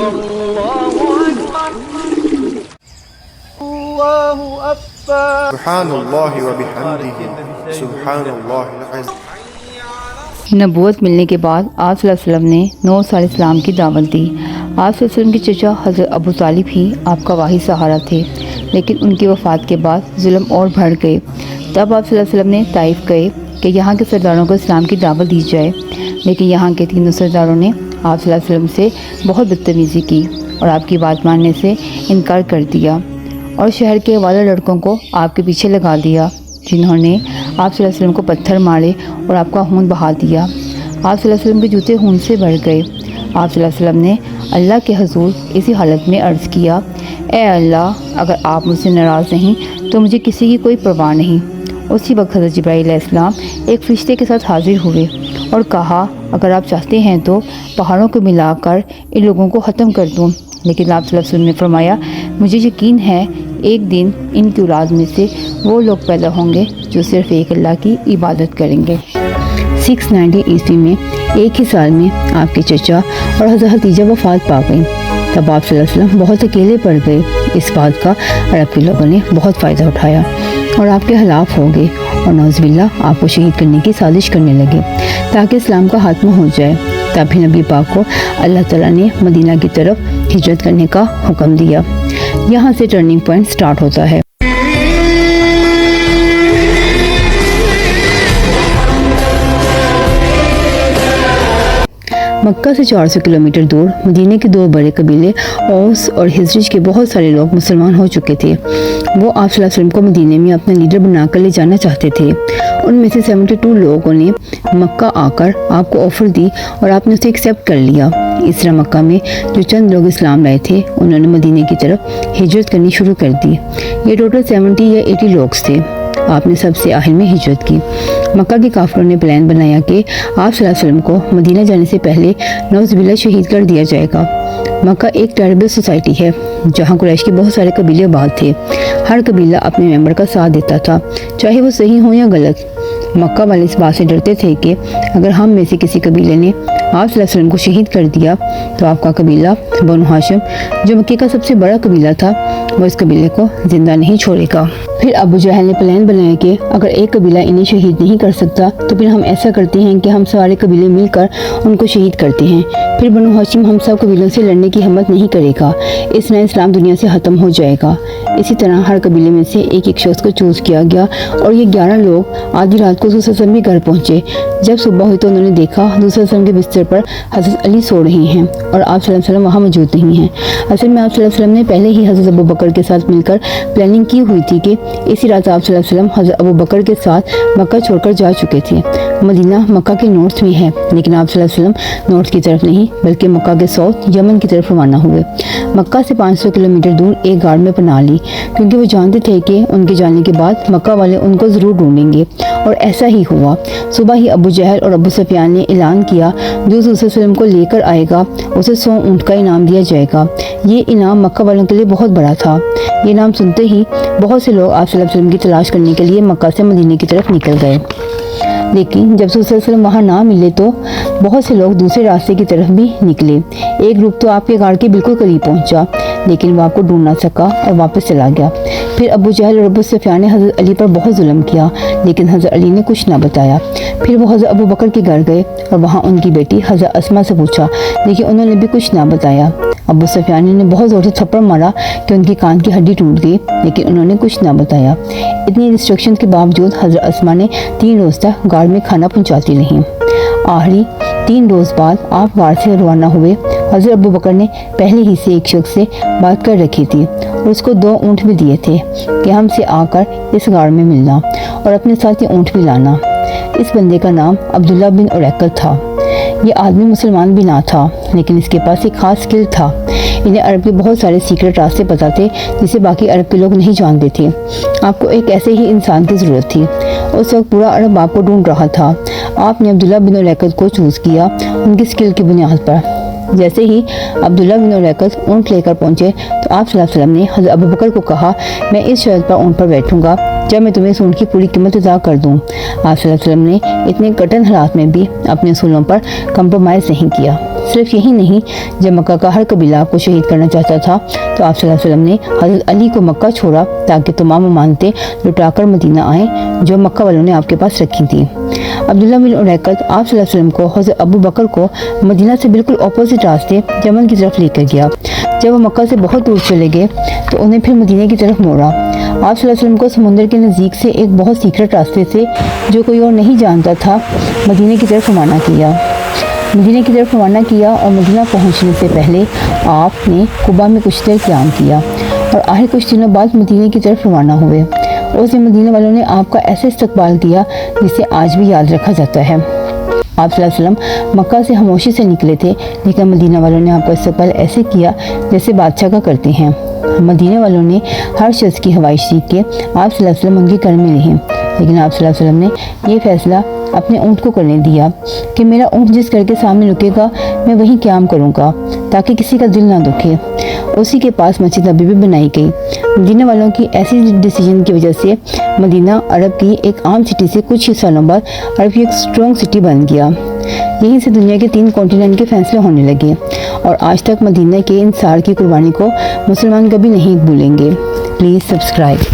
سبحان اللہ و بحمدہ سبحان اللہ العظیم۔ نبوت ملنے کے بعد آپ صلی اللہ علیہ وسلم نے 9 سال اسلام کی دعوت دی۔ آپ صلی اللہ علیہ وسلم کے چچا حضرت ابو طالب ہی آپ کا واحد سہارا تھے، لیکن ان کی وفات کے بعد ظلم اور بڑھ گئے۔ تب آپ صلی اللہ علیہ وسلم نے طائف گئے کہ یہاں کے سرداروں کو اسلام کی دعوت دی جائے، لیکن یہاں کے 3 سرداروں نے آپ صلی اللہ علیہ وسلم سے بہت بدتمیزی کی اور آپ کی بات ماننے سے انکار کر دیا، اور شہر کے والے لڑکوں کو آپ کے پیچھے لگا دیا، جنہوں نے آپ صلی اللہ علیہ وسلم کو پتھر مارے اور آپ کا خون بہا دیا۔ آپ صلی اللہ علیہ وسلم کے جوتے خون سے بھر گئے۔ آپ صلی اللہ علیہ وسلم نے اللہ کے حضور اسی حالت میں عرض کیا، اے اللہ، اگر آپ مجھ سے ناراض نہیں تو مجھے کسی کی کوئی پرواہ نہیں۔ اسی وقت حضرت جبرائیل علیہ السلام ایک فرشتے کے ساتھ حاضر ہوئے اور کہا، اگر آپ چاہتے ہیں تو پہاڑوں کو ملا کر ان لوگوں کو ختم کر دوں، لیکن آپ صلی اللہ علیہ وسلم نے فرمایا، مجھے یقین ہے ایک دن ان کی اولاد میں سے وہ لوگ پیدا ہوں گے جو صرف ایک اللہ کی عبادت کریں گے۔ 690 عیسوی میں ایک ہی سال میں آپ کے چچا اور حضرت خدیجہ وفات پا گئیں۔ تب آپ صلی اللہ علیہ وسلم بہت اکیلے پڑ گئے۔ اس بات کا عرب کے لوگوں نے بہت فائدہ اٹھایا اور آپ کے خلاف ہو گئے اور نعوذ باللہ آپ کو شہید کرنے کی سازش کرنے لگے تاکہ اسلام کا خاتمہ ہو جائے۔ تب ہی نبی پاک کو اللہ تعالیٰ نے مدینہ کی طرف ہجرت کرنے کا حکم دیا۔ یہاں سے ٹرننگ پوائنٹ سٹارٹ ہوتا ہے۔ مکہ سے 400 کلومیٹر دور مدینہ کے 2 بڑے قبیلے اوس اور خزرج کے بہت سارے لوگ مسلمان ہو چکے تھے۔ وہ آپ صلی اللہ علیہ وسلم کو مدینہ میں اپنا لیڈر بنا کر لے جانا چاہتے تھے۔ ان میں سے 72 لوگوں نے مکہ آ کر آپ کو آفر دی اور آپ نے اسے ایکسیپٹ کر لیا۔ اس طرح مکہ میں جو چند لوگ اسلام لائے تھے انہوں نے مدینہ کی طرف ہجرت کرنی شروع کر دی۔ یہ ٹوٹل 70 یا 80 لوگ تھے۔ آپ نے سب سے آخر میں ہجرت کی۔ مکہ کے کافروں نے پلان بنایا کہ آپ صلی اللہ علیہ وسلم کو مدینہ جانے سے پہلے نعوذ باللہ شہید کر دیا جائے گا۔ مکہ ایک ٹرائبل سوسائٹی ہے جہاں قریش کے بہت سارے قبیلے آباد تھے۔ ہر قبیلہ اپنے ممبر کا ساتھ دیتا تھا، چاہے وہ صحیح ہو یا غلط۔ مکہ والے اس بات سے ڈرتے تھے کہ اگر ہم میں سے کسی قبیلے نے آپ صلی اللہ علیہ وسلم کو شہید کر دیا تو آپ کا قبیلہ بنو ہاشم، جو مکے کا سب سے بڑا قبیلہ تھا، وہ اس قبیلے کو زندہ نہیں چھوڑے گا۔ پھر ابو جہل نے پلان بنایا کہ اگر ایک قبیلہ انہیں شہید نہیں کر سکتا تو پھر ہم ایسا کرتے ہیں کہ ہم سارے قبیلے مل کر ان کو شہید کرتے ہیں، پھر بنو ہاشم ہم سب قبیلوں سے لڑنے کی ہمت نہیں کرے گا، اس طرح اسلام دنیا سے ختم ہو جائے گا۔ اسی طرح ہر قبیلے میں سے ایک شخص کو چوز کیا گیا اور یہ 11 لوگ آدھی رات کو حضور صلی اللہ علیہ وسلم کے گھر پہنچے۔ جب صبح ہوئی تو انہوں نے دیکھا حضور صلی اللہ علیہ وسلم کے بستر پر حضرت علی سو رہے ہیں اور آپ صلی اللہ علیہ وسلم وہاں موجود نہیں ہیں۔ اصل میں آپ صلی اللہ علیہ وسلم نے پہلے ہی حضرت ابو بکر کے ساتھ مل کر پلاننگ کی ہوئی تھی کہ اسی رات آپ صلی اللہ علیہ وسلم حضرت ابو بکر کے ساتھ مکہ چھوڑ کر جا چکے تھے۔ مدینہ مکہ کے نارتھ میں ہے، لیکن آپ صلی اللہ علیہ وسلم نارتھ کی طرف نہیں بلکہ مکہ کے ساؤتھ یمن کی طرف روانہ ہوئے۔ مکہ سے 500 کلومیٹر دور ایک غار میں پناہ لی، کیونکہ وہ جانتے تھے کہ ان کے جانے کے بعد مکہ والے ان کو ضرور ڈھونڈیں گے، اور ایسا ہی ہوا۔ صبح ہی ابو جہل اور ابو سفیان نے اعلان کیا، جو حضور صلی اللہ علیہ وسلم کو لے کر آئے گا اسے 100 اونٹ کا انعام دیا جائے گا۔ یہ انعام مکہ والوں کے لیے بہت بڑا تھا۔ یہ نام سنتے ہی بہت سے لوگ آپ صلی اللہ علیہ وسلم کی تلاش کرنے کے لیے مکہ سے مدینے کی طرف نکل گئے، لیکن جب صلی اللہ علیہ وسلم وہاں نہ ملے تو بہت سے لوگ دوسرے راستے کی طرف بھی نکلے۔ ایک گروپ تو آپ کے غار کے بالکل قریب پہنچا، لیکن وہ آپ کو ڈھونڈ نہ سکا اور واپس چلا گیا۔ پھر ابو جہل اور ابو سفیان نے حضرت علی پر بہت ظلم کیا، لیکن حضرت علی نے کچھ نہ بتایا۔ پھر وہ حضرت ابو بکر کے گھر گئے اور وہاں ان کی بیٹی حضرت اسما سے پوچھا، لیکن انہوں نے بھی کچھ نہ بتایا۔ ابو سفیان نے بہت زور سے تھپڑ مارا کہ ان کی کان کی ہڈی ٹوٹ گئی، لیکن انہوں نے کچھ نہ بتایا۔ اتنی انسٹرکشن کے باوجود حضرت اسما نے 3 روز تک غار میں کھانا پہنچاتی رہیں۔ آخری 3 روز بعد آپ غار سے روانہ ہوئے۔ حضرت ابو بکر نے پہلے ہی سے ایک شخص سے بات کر رکھی تھی اور اس کو 2 اونٹ بھی دیے تھے کہ ہم سے آ کر اس غار میں ملنا اور اپنے ساتھ یہ اونٹ بھی لانا۔ اس بندے کا نام عبداللہ بن اریقط تھا۔ یہ آدمی مسلمان بھی نہ تھا، لیکن اس کے پاس ایک خاص سکل تھا۔ انہیں عرب کے بہت سارے سیکرٹ راستے پتہ تھے جسے باقی عرب کے لوگ نہیں جانتے تھے۔ آپ کو ایک ایسے ہی انسان کی ضرورت تھی۔ اس وقت پورا عرب آپ کو ڈھونڈ رہا تھا۔ آپ نے عبداللہ بن اریقط کو چوز کیا ان کی سکل کی بنیاد پر۔ جیسے ہی عبداللہ بن اریقط اونٹ لے کر پہنچے تو آپ صلی اللہ علیہ وسلم نے حضرت ابو بکر کو کہا، میں اس شرط پر اونٹ پر بیٹھوں گا جب میں تمہیں اس اونٹ کی پوری قیمت ادا کر دوں۔ آپ صلی اللہ علیہ وسلم نے اتنے کٹن حالات میں بھی اپنے اصولوں پر کمپرومائز نہیں کیا۔ صرف یہی نہیں، جب مکہ کا ہر قبیلہ آپ کو شہید کرنا چاہتا تھا تو آپ صلی اللہ علیہ وسلم نے حضرت علی کو مکہ چھوڑا تاکہ تمام امانتیں لٹا کر مدینہ آئیں جو مکہ والوں نے آپ کے پاس رکھی تھیں۔ عبداللہ بن اریقط آپ صلی اللہ علیہ وسلم کو حضرت ابو بکر کو مدینہ سے بالکل اپوزٹ راستے یمن کی طرف لے کر گیا۔ جب وہ مکہ سے بہت دور چلے گئے تو انہیں پھر مدینہ کی طرف موڑا۔ آپ صلی اللہ علیہ وسلم کو سمندر کے نزدیک سے ایک بہت سیکرٹ راستے سے جو کوئی اور نہیں جانتا تھا مدینہ کی طرف روانہ کیا اور مدینہ پہنچنے سے پہلے آپ نے قباء میں کچھ دیر قیام کیا اور آخر کچھ دنوں بعد مدینہ کی طرف روانہ ہوئے۔ اس دن مدینہ والوں نے آپ کا ایسے استقبال کیا جسے آج بھی یاد رکھا جاتا ہے۔ آپ صلی اللہ علیہ وسلم مکہ سے خاموشی سے نکلے تھے، لیکن مدینہ والوں نے آپ کا استقبال ایسے کیا جیسے بادشاہ کا کرتے ہیں۔ مدینہ والوں نے ہر شخص کی خواہش سیکھ کے آپ صلی اللہ علیہ وسلم ان کے گھر میں رہے، لیکن آپ صلی اللہ علیہ وسلم نے یہ فیصلہ اپنے اونٹ کو کرنے دیا کہ میرا اونٹ جس گھر کے سامنے رکے گا میں وہیں قیام کروں گا تاکہ کسی کا دل نہ دکھے۔ اسی کے پاس مسجد نبی بھی بنائی گئی۔ مدینہ والوں کی ایسی ڈیسیجن کی وجہ سے مدینہ عرب کی ایک عام سٹی سے کچھ ہی سالوں بعد عرب کی ایک اسٹرانگ سٹی بن گیا۔ یہیں سے دنیا کے 3 کانٹیننٹ کے فیصلے ہونے لگے اور آج تک مدینہ کے انصار کی قربانی کو مسلمان کبھی نہیں بھولیں گے۔ Please subscribe.